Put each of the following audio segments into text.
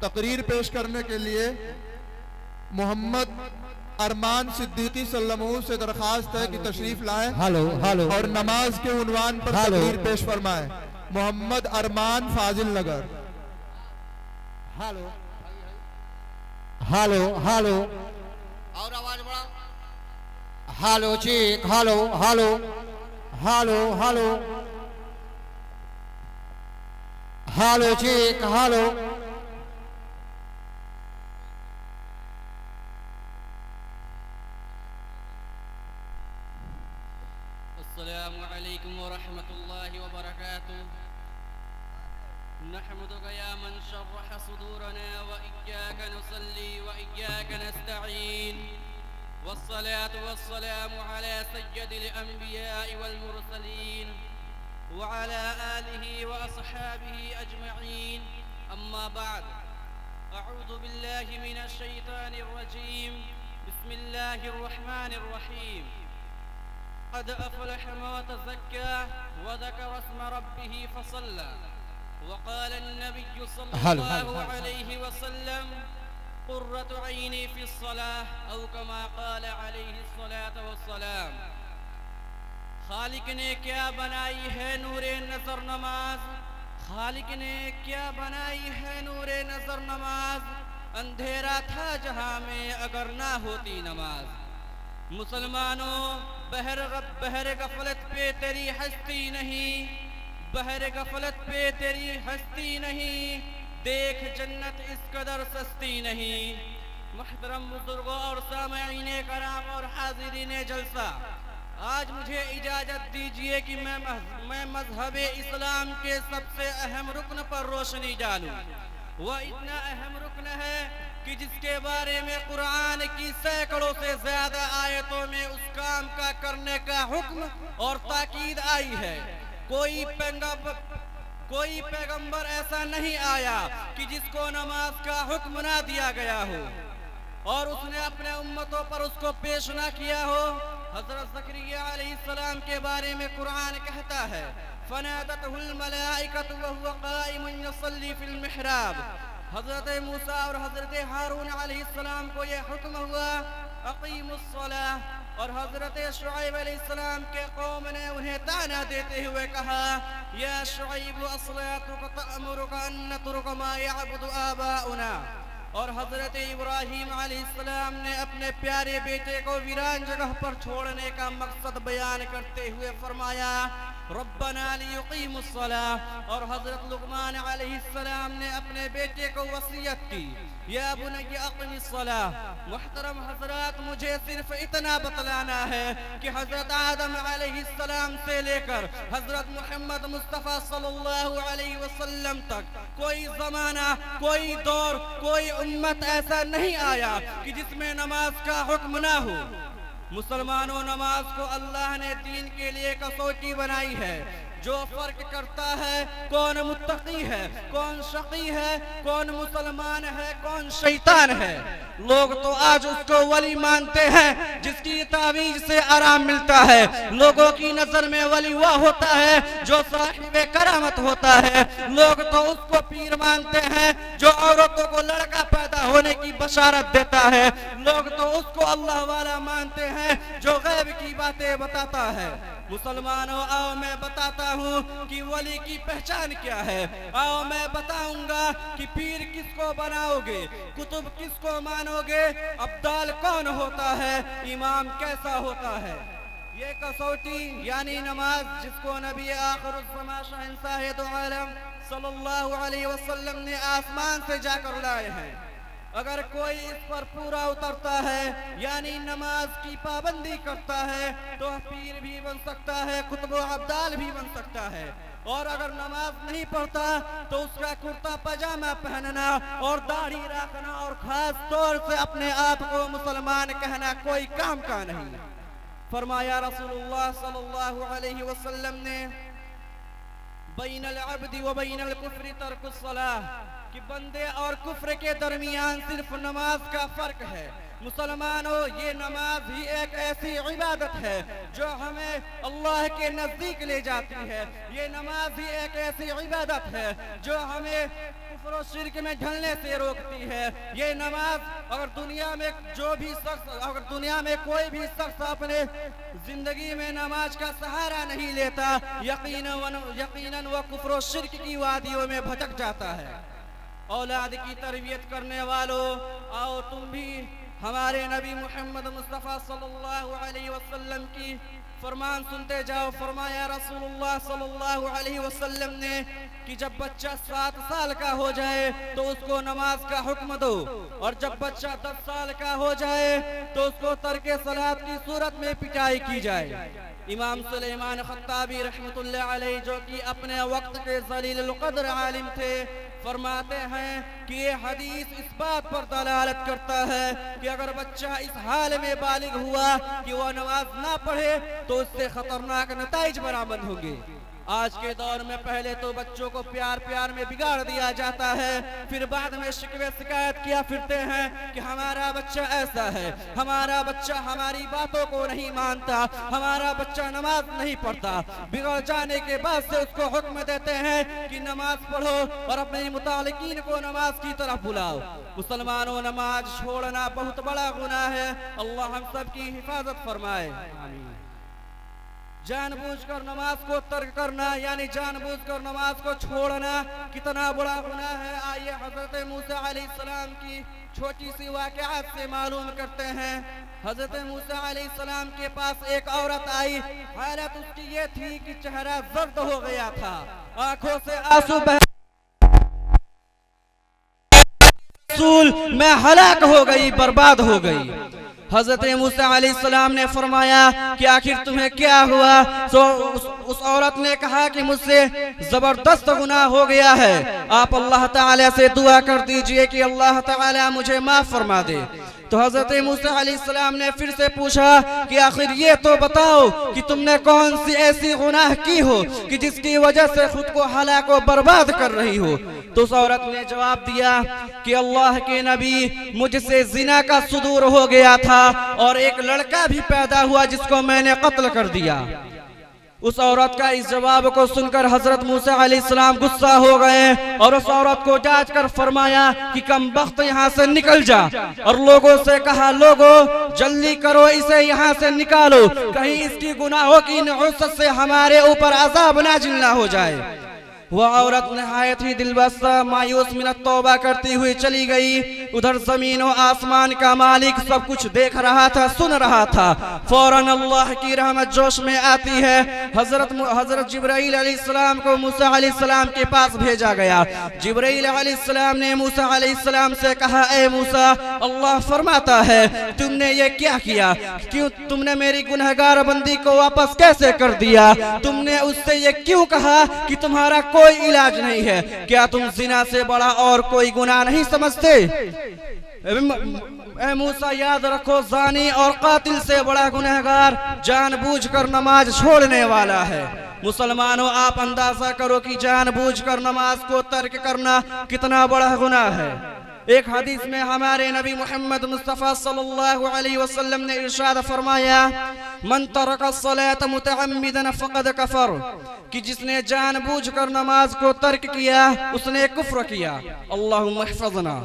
تقریر پیش کرنے کے لیے محمد ارمان صدیقی صلی اللہ علیہ وسلم سے درخواست ہے کہ تشریف لائیں اور نماز کے عنوان پر تقریر پیش فرمائیں۔ محمد ارمان فاضل نگر۔ ہالو اور آواز بڑھا۔ ہالو چیک ہالو ہالو ہالو ہالو ہالو چیک ہالو۔ السلام علیکم ورحمۃ اللہ وبرکاتہ۔ نحمدك يا من شرح صدورنا وإياك نصلي وإياك نستعين، والصلاة والسلام على سيد الأنبياء والمرسلين وعلى آله وأصحابه أجمعين، أما بعد، أعوذ بالله من الشيطان الرجيم، بسم الله الرحمن الرحيم۔ قد أفلح ما تزكى وذكر اسم ربه فصلى، وقال النبي صلى الله عليه وسلم قرة عيني في الصلاة، أو كما قال عليه الصلاة والسلام۔ خالق نے کیا بنائی ہے نور نظر نماز، خالق نے کیا بنائی ہے نور نظر نماز، اندھیرا تھا جہاں میں اگر نہ ہوتی نماز۔ مسلمانوں، بہر غفلت پہ تیری ہستی نہیں، بہر غفلت پہ تیری ہستی نہیں، دیکھ جنت اس قدر سستی نہیں۔ محترم بزرگوں اور سامعین کرام اور حاضرین جلسہ، آج مجھے اجازت دیجئے کہ میں مذہب اسلام کے سب سے اہم رکن پر روشنی ڈالوں۔ وہ اتنا اہم رکن ہے کہ جس کے بارے میں قرآن کی سینکڑوں سے زیادہ آیتوں میں اس کام کا کرنے کا حکم اور تاکید آئی ہے۔ کوئی پیغمبر ایسا نہیں آیا کہ جس کو نماز کا حکم نہ دیا گیا ہو اور اس نے اپنے امتوں پر اس کو پیش نہ کیا ہو۔ حضرت زکریا علیہ السلام کے بارے میں قرآن کہتا ہے فَنَادَتْهُ الْمَلَائِكَةُ وَهُوَ قَائِمٌ يُصَلِّي فِي الْمِحْرَابِ۔ حضرت موسیٰ اور حضرت ہارون علیہ السلام کو یہ حکم ہوا اقیموا الصلاۃ، اور حضرت شعیب علیہ السلام کے قوم نے انہیں طعنہ دیتے ہوئے کہا یا شعیب اصلاتک تأمرک ان نترک ما یعبد آباؤنا۔ اور حضرت ابراہیم علیہ السلام نے اپنے پیارے بیٹے کو ویران جگہ پر چھوڑنے کا مقصد بیان کرتے ہوئے فرمایا ربنا لیقیموا الصلاۃ۔ اور حضرت لقمان علیہ السلام نے اپنے بیٹے کو وصیت کی یا بنی اقم الصلاۃ۔ محترم حضرات، مجھے صرف اتنا بتلانا ہے کہ حضرت آدم علیہ السلام سے لے کر حضرت محمد مصطفیٰ صلی اللہ علیہ وسلم تک کوئی زمانہ، کوئی دور، کوئی امت ایسا نہیں آیا کہ جس میں نماز کا حکم نہ ہو۔ مسلمانوں، نماز کو اللہ نے دین کے لیے کسوٹی بنائی ہے۔ جو فرق کرتا ہے کون متقی ہے، کون شقی ہے، کون مسلمان ہے، کون شیطان ہے۔ لوگ تو آج اس کو ولی مانتے ہیں جس کی تعویذ سے آرام ملتا ہے۔ لوگوں کی نظر میں ولی وہ ہوتا ہے جو صاحب کرامت ہوتا ہے۔ لوگ تو اس کو پیر مانتے ہیں جو عورتوں کو لڑکا پیدا ہونے کی بشارت دیتا ہے۔ لوگ تو اس کو اللہ والا مانتے ہیں جو غیب کی باتیں بتاتا ہے۔ مسلمانوں، آؤ میں بتاتا ہوں کہ ولی کی پہچان کیا ہے۔ آؤ میں بتاؤں گا کہ پیر کس کو بناؤ گے، کتب کس کو مانو گے، ابدال کون ہوتا ہے، امام کیسا ہوتا ہے۔ یہ کسوٹی یعنی نماز جس کو نبی آخر الزمان شہنشاہ دو عالم صلی اللہ علیہ وسلم نے آسمان سے جا کر لائے ہیں، اگر کوئی اس پر پورا اترتا ہے یعنی نماز کی پابندی کرتا ہے تو پیر بھی بن سکتا ہے، قطب و ابدال بھی بن سکتا ہے۔ اور اگر نماز نہیں پڑھتا تو اس کا کرتا پاجامہ پہننا اور داڑھی رکھنا اور خاص طور سے اپنے آپ کو مسلمان کہنا کوئی کام کا نہیں۔ فرمایا رسول اللہ صلی اللہ علیہ وسلم نے بین العبد و بین الکفر ترک الصلاۃ، کہ بندے اور کفر کے درمیان صرف نماز کا فرق ہے۔ مسلمانوں، یہ نماز ہی ایک ایسی عبادت ہے جو ہمیں اللہ کے نزدیک لے جاتی ہے۔ یہ نماز ہی ایک ایسی عبادت ہے جو ہمیں कुफ्र और शिर्क में ढलने से रोकती है। ये नमाज अगर दुनिया में कोई भी शख्स अपने जिंदगी में नमाज का सहारा नहीं लेता, यकीनन वो कुफ्र और शिर्क की वादियों में भटक जाता है। औलाद की तरबियत करने वालों, आओ तुम भी हमारे नबी मोहम्मद मुस्तफ़ा सल्लल्लाहु अलैहि वसल्लम की फरमान सुनते जाओ। फरमाया रसूलुल्लाह सल्लल्लाहु अलैहि वसल्लम ने कि जब बच्चा 7 साल का हो जाए तो उसको नमाज का हुक्म दो, और जब बच्चा 10 साल का हो जाए तो उसको तर्के सलात की सूरत में पिटाई की जाए। इमाम सुलेमान खत्ताबी रहमतुल्लाह अलैह, जो कि अपने वक्त के जलील क़द्र आलिम थे, फरमाते हैं कि ये हदीस इस बात पर दलालत करता है कि अगर बच्चा इस हाल में बालिग हुआ कि वह नमाज ना पढ़े तो उससे खतरनाक नताइज बरामद होंगे। आज के दौर में पहले तो बच्चों को प्यार प्यार में बिगाड़ दिया जाता है, फिर बाद में शिकवे शिकायत किया फिरते हैं कि हमारा बच्चा ऐसा है, हमारा बच्चा हमारी बातों को नहीं मानता, हमारा बच्चा नमाज नहीं पढ़ता। बिगड़ जाने के बाद से उसको हुक्म देते हैं कि नमाज पढ़ो और अपने मुतालिकीन को नमाज की तरफ बुलाओ। मुसलमानों, नमाज छोड़ना बहुत बड़ा गुनाह है। अल्लाह हम सब की हिफाजत फरमाए। आमीन। जानबूझकर नमाज को तर्क करना यानी जानबूझकर नमाज को छोड़ना कितना बड़ा गुनाह है। आइए हजरत मूसा अलैहिस्सलाम की छोटी सी वाक़यात से मालूम करते हैं। हजरत मूसा अलैहिस्सलाम के पास एक औरत आई। हालत उसकी ये थी कि चेहरा जर्द हो गया था, आंखों से आंसू बह मैं हलाक हो गई, बर्बाद हो गई। हजरत मूसा अलैहिस्सलाम ने फरमाया कि आखिर तुम्हें क्या हुआ? तो उस औरत ने कहा कि मुझसे जबरदस्त गुनाह हो गया है, आप अल्लाह ताला से दुआ कर दीजिए कि अल्लाह ताला मुझे माफ फरमा दे। तो हजरत मूसा अलैहिस्सलाम ने फिर से पूछा कि आखिर ये तो बताओ कि तुमने कौन सी ऐसी गुनाह की हो कि जिसकी वजह से खुद को हलाक व बर्बाद कर रही हो? तो उस औरत ने जवाब दिया कि अल्लाह के नबी, मुझसे जिना का सुदूर हो गया था और एक लड़का भी पैदा हुआ जिसको मैंने कत्ल कर दिया। उस औरत का इस जवाब को सुनकर हजरत मूसा अलैहिस्सलाम गुस्सा हो गए और उस औरत को जांच कर फरमाया कि कमबख्त यहाँ से निकल जा, और लोगों से कहा, लोगों जल्दी करो, इसे यहाँ से निकालो, कहीं इसकी गुनाहों की नुहसत से हमारे ऊपर अज़ाब नाज़िल ना हो जाए। वह औरत नहायत ही दिलबस्ता मायूस मिनत तौबा करती हुई चली गई। उधर जमीन और आसमान का मालिक सब कुछ देख रहा था, सुन रहा था। फौरन अल्लाह की रहमत जोश में आती है। हजरत जिब्राइल अलैहिस्सलाम को मूसा अलैहिस्सलाम के पास भेजा गया। जिब्राइल अलैहिस्सलाम ने मूसा अलैहिस्सलाम से कहा, ए मूसा, अल्लाह फरमाता है तुमने ये क्या किया? क्यों तुमने मेरी गुनहगार बंदी को वापस कैसे कर दिया? तुमने उससे ये क्यों कहा कि तुम्हारा कोई इलाज नहीं है? क्या तुम जिना से बड़ा और कोई गुनाह नहीं समझते? ए मूसा, याद रखो, जानी और कातिल से बड़ा गुनहगार जानबूझकर नमाज छोड़ने वाला है। मुसलमानों, आप अंदाजा करो कि जानबूझकर नमाज को तर्क करना कितना बड़ा गुनाह है। एक हदीस में हमारे नबी मोहम्मद मुस्तफ़ा सल्लल्लाहु अलैहि वसल्लम ने इरशाद फरमाया, मन तरक अस्सलात मुतअम्मिदन फ़क़द कफ़र, कि जिसने जानबूझकर नमाज को तर्क किया उसने कुफ्र किया। अल्लाहुम्मा हफ़ज़ना।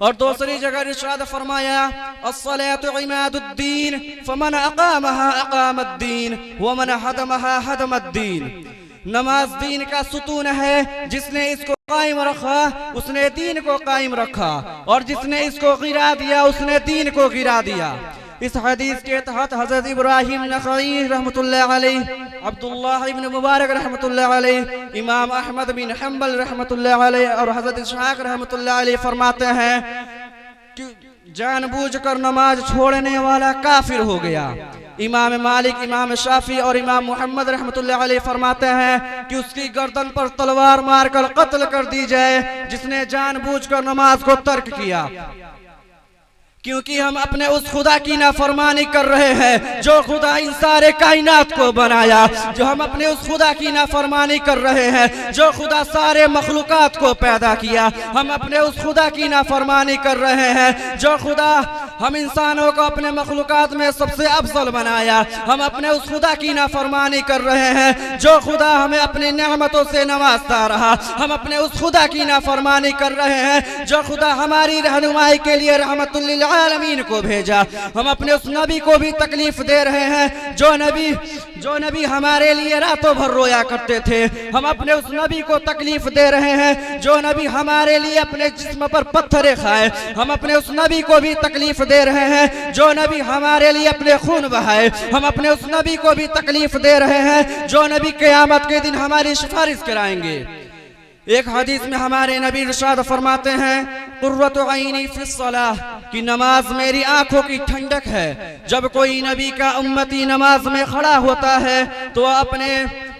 और दूसरी जगह इरशाद फरमाया, अस्सलातु इमादुद्दीन फमन अक़ामहा अक़ामद्दीन व मन हदमहा हदमद्दीन। नमाज दीन का सुतून है, जिसने इसको कायम रखा उसने दीन को कायम रखा, और जिसने इसको गिरा दिया उसने दीन को गिरा दिया। इस हदीस के तहत हजरत इब्राहिम नखई रहमतुल्लाह अलैह, अब्दुल्लाह इब्न मुबारक रहमतुल्लाह अलैह, इमाम अहमद बिन हंबल रहमतुल्लाह अलैह और हजरत इसहाक रहमतुल्लाह अलैह फरमाते हैं कि जानबूझकर नमाज छोड़ने वाला काफिर हो गया। इमाम मालिक, इमाम शाफी और इमाम मोहम्मद रहमतुल्लाह अलैह फरमाते हैं कि उसकी गर्दन पर तलवार मारकर कत्ल कर दी जाए जिसने जानबूझकर नमाज को तर्क किया, क्योंकि हम अपने उस खुदा की नाफरमानी कर रहे हैं जो खुदा इन सारे कायनात को बनाया। जो हम अपने उस खुदा की नाफरमानी कर रहे हैं जो खुदा सारे मखलूकात को पैदा किया। हम अपने उस खुदा की नाफरमानी कर रहे हैं जो खुदा हम इंसानों को अपने मखलूकात में सबसे अफजल बनाया। हम अपने उस खुदा की नाफरमानी कर रहे हैं जो खुदा हमें अपनी नेमतों से नवाजता रहा। हम अपने उस खुदा की नाफरमानी कर रहे हैं जो खुदा हमारी रहनुमाई के लिए रहमतुल लिल आलमीन को भेजा। हम अपने उस नबी को भी तकलीफ दे रहे हैं जो नबी हमारे लिए रातों भर रोया करते थे। हम अपने उस नबी को तकलीफ दे रहे हैं जो नबी हमारे लिए अपने जिस्म पर पत्थरे खाए। हम अपने उस नबी को भी तकलीफ दे रहे हैं जो नबी हमारे लिए अपने खून बहाए। हम अपने उस नबी को भी तकलीफ दे रहे हैं जो नबी क़यामत के दिन हमारी सिफारिश कराएंगे। एक हदीस में हमारे नबी इरशाद फरमाते हैं कुर्रतु ऐनी फिस्सलाह कि नमाज मेरी आंखों की ठंडक है। जब कोई नबी का उम्मती नमाज में खड़ा होता है तो अपने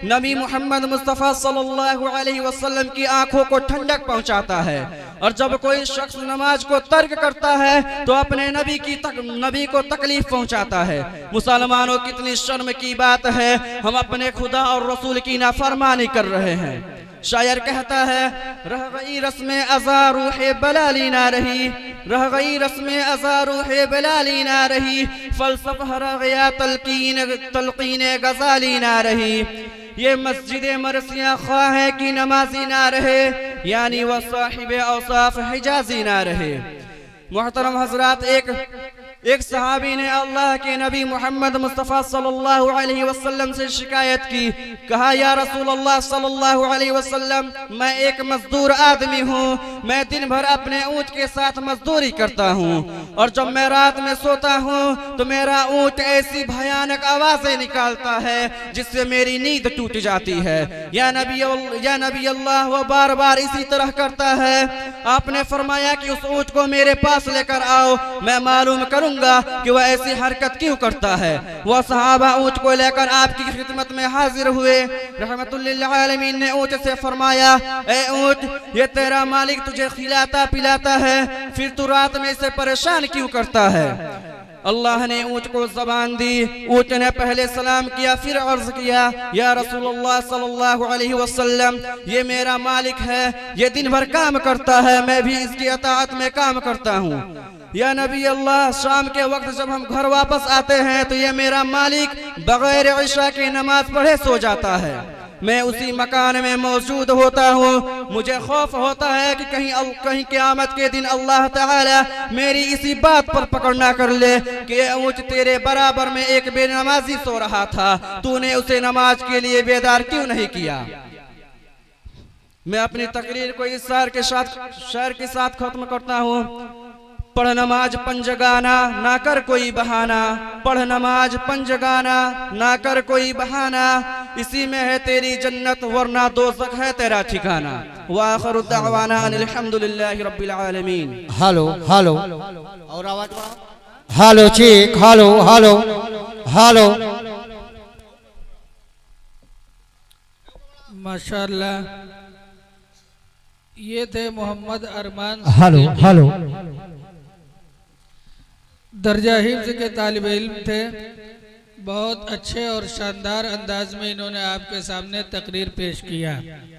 नबी मोहम्मद मुस्तफ़ा सल्लल्लाहु अलैहि वसल्लम की आंखों को ठंडक पहुंचाता है। और जब कोई शख्स नमाज को तर्क करता है तो अपने नबी को तकलीफ पहुंचाता है। मुसलमानों कितनी शर्म की बात है, हम अपने खुदा और रसूल की नाफरमानी कर रहे हैं। शायर कहता है रह गई रस्में अज़ा रूहे बलाली ना रही, रह गई रस्में अज़ा रूहे बलाली ना रही, फलसफा रह गया तलकीन गजाली ना रही। ये मस्जिद मरसिया ख्वाह है कि नमाजी ना रहे, यानी वह साहिब औसाफ हिजाजी ना रहे। मोहतरम हजरात, एक सहाबी ने अल्लाह के नबी मोहम्मद मुस्तफ़ा सल्लल्लाहु अलैहि वसल्लम से शिकायत की। कहा या रसूल अल्लाह सल्लल्लाहु अलैहि वसल्लम, मैं एक मजदूर आदमी हूँ। मैं दिन भर अपने ऊँट के साथ मजदूरी करता हूँ और जब मैं रात में सोता हूँ तो मेरा ऊँट ऐसी भयानक आवाज़ें निकालता है जिससे मेरी नींद टूट जाती है। या नबी अल्लाह, वो बार बार इसी तरह करता है। आपने फरमाया कि उस ऊँट को मेरे पास लेकर आओ, मैं मालूम करूँ कि वह ऐसी हरकत क्यों करता है। वह सहाबा ऊँट को लेकर आपकी खिदमत में हाजिर हुए। रहमतुल लिल आलमीन ने ऊँट से फरमाया, ए ऊँट, ये तेरा मालिक तुझे खिलाता पिलाता है, फिर तू रात में इसे परेशान क्यों करता है। अल्लाह ने ऊँट को ज़बान दी। ऊँट ने पहले सलाम किया, फिर अर्ज किया, या रसूलुल्लाह सल्लल्लाहु अलैहि वसल्लम, ये मेरा मालिक है, ये दिन भर काम करता है, मैं भी इसकी अताअत में काम करता हूँ। या नबी अल्लाह, शाम के वक्त जब हम घर वापस आते हैं तो ये मेरा मालिक बगैर इशा की नमाज पढ़े सो जाता है। मैं उसी मकान में मौजूद होता हूँ। मुझे खौफ होता है कि कहीं क़यामत के दिन अल्लाह ताला मेरी इसी बात पर पकड़ ना कर ले कि ऊँट तेरे बराबर में एक बेनमाजी सो रहा था, तूने उसे नमाज के लिए बेदार क्यों नहीं किया। मैं अपनी तकरीर को इस शेर के साथ खत्म करता हूँ। पढ़ नमाज पंजगाना ना कर कोई बहाना, पढ़ नमाज पंजगाना ना कर कोई बहाना, इसी में है तेरी जन्नत वरना दोज़ख है तेरा ठिकाना। वाखिरु दावाना अनिल हम्दुलिल्लाहि रब्बिल आलमीन। हेलो हेलो और आवाज बढ़ाओ। Hello check, hello hello hello. माशाअल्लाह, ये थे मोहम्मद अरमान। Hello hello. दर्जा हिफ्ज़ के तालिब इल्म थे। बहुत अच्छे और शानदार अंदाज में इन्होंने आपके सामने तकरीर पेश किया।